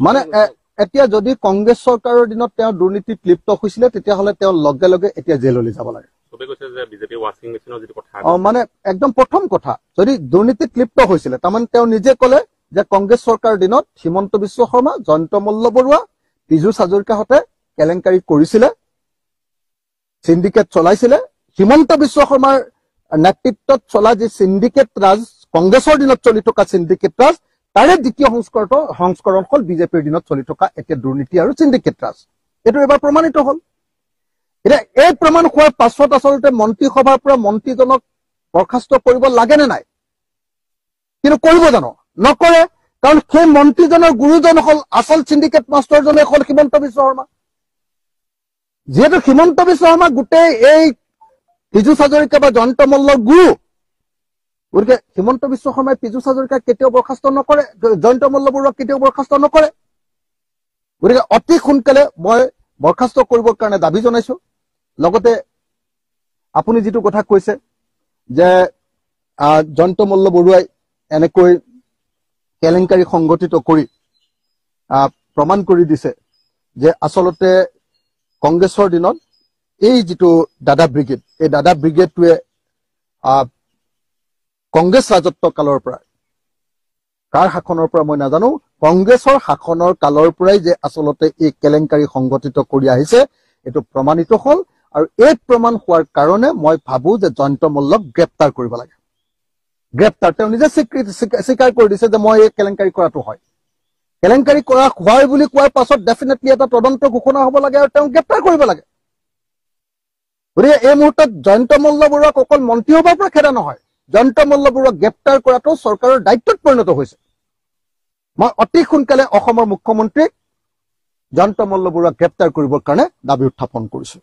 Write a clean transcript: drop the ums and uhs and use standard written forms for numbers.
মানে এতিয়া যদি কংগ্ৰেছ চৰকাৰৰ দিনত তেওঁ দুৰ্নীতিত লিপ্ত হৈছিলে তেতিয়াহ'লে তেওঁ লগে লগে এতিয়া জেললৈ যাব লাগে। মানে একদম প্ৰথম কথা যদি দুৰ্নীতিত লিপ্ত হৈছিলে তাৰমানে তেওঁ নিজে ক'লে যে কংগ্ৰেছ চৰকাৰৰ দিনত হিমন্ত বিশ্ব শৰ্মা, জয়ন্ত মল্লবৰুৱা, পীযুষ হাজৰিকাহঁতে কেলেংকাৰী কৰিছিলে, সিন্ডিকেট চলাইছিলে। হিমন্ত বিশ্ব শৰ্মাৰ নেতৃত্বত চলা যি সিন্ডিকেট ৰাজ, কংগ্ৰেছৰ দিনত চলি থকা সিন্ডিকেট ৰাজ, তাৰে দ্বিতীয় সংস্কৰণ হ'ল বিজেপিৰ দিনত চলি থকা এতিয়া দুৰ্নীতি আৰু সিন্ডিকেট ৰাজ। এইটো এবাৰ প্ৰমাণিত হ'ল। এতিয়া এই প্ৰমাণ হোৱাৰ পাছত আচলতে মন্ত্ৰীসভাৰ পৰা মন্ত্ৰীজনক বৰ্খাস্ত কৰিব লাগে নে নাই? কিন্তু কৰিব জানো? নকৰে। কাৰণ সেই মন্ত্ৰীজনৰ গুৰুজন হ'ল, আচল সিন্ডিকেট মাষ্টাৰজনে হ'ল হিমন্ত বিশ্ব শৰ্মা। যিহেতু হিমন্ত বিশ্ব শৰ্মা গোটেই এই পীযুষ হাজৰিকা বা জয়ন্ত মল্লৰ গুৰু, গতিকে হিমন্ত বিশ্ব শৰ্মাই পীযুষ হাজৰিকাক কেতিয়াও বৰ্খাস্ত নকৰে, জয়ন্ত মল্লবৰুৱাক কেতিয়াও বৰ্খাস্ত নকৰে। গতিকে অতি সোনকালে মই বৰ্খাস্ত কৰিবৰ কাৰণে দাবী জনাইছো। লগতে আপুনি যিটো কথা কৈছে যে জয়ন্ত মল্লবৰুৱাই এনেকৈ কেলেংকাৰী সংগঠিত কৰি প্ৰমাণ কৰি দিছে যে আচলতে কংগ্ৰেছৰ দিনত এই যিটো দাদা ব্ৰিগেড, এই দাদা ব্ৰিগেডটোৱে কংগ্ৰেছ ৰাজত্ব কালৰ পৰা, কাৰ শাসনৰ পৰা মই নাজানো, কংগ্ৰেছৰ শাসনৰ কালৰ পৰাই যে আচলতে এই কেলেংকাৰী সংগঠিত কৰি আহিছে এইটো প্ৰমাণিত হ'ল। আৰু এই প্ৰমাণ হোৱাৰ কাৰণে মই ভাবো যে জয়ন্ত মল্লক গ্ৰেপ্তাৰ কৰিব লাগে। গ্ৰেপ্তাৰ, তেওঁ নিজে স্বীকাৰ কৰি দিছে যে মই এই কেলেংকাৰী কৰাটো হয়। কেলেংকাৰী কৰা হয় বুলি কোৱাৰ পাছত ডেফিনেটলি এটা তদন্ত ঘোষণা হ'ব লাগে আৰু তেওঁ গ্ৰেপ্তাৰ কৰিব লাগে। গতিকে এই মুহূৰ্তত জয়ন্ত মল্লবৰুৱাক অকল মন্ত্ৰীসভাৰ পৰা খেদা নহয়, জয়ন্ত মল্লবৰুৱাক গ্ৰেপ্তাৰ কৰাটো চৰকাৰৰ দায়িত্বত পৰিণত হৈছে। মই অতি সোনকালে অসমৰ মুখ্যমন্ত্ৰীক জয়ন্ত মল্লবৰুৱাক গ্ৰেপ্তাৰ কৰিবৰ কাৰণে দাবী উত্থাপন কৰিছো।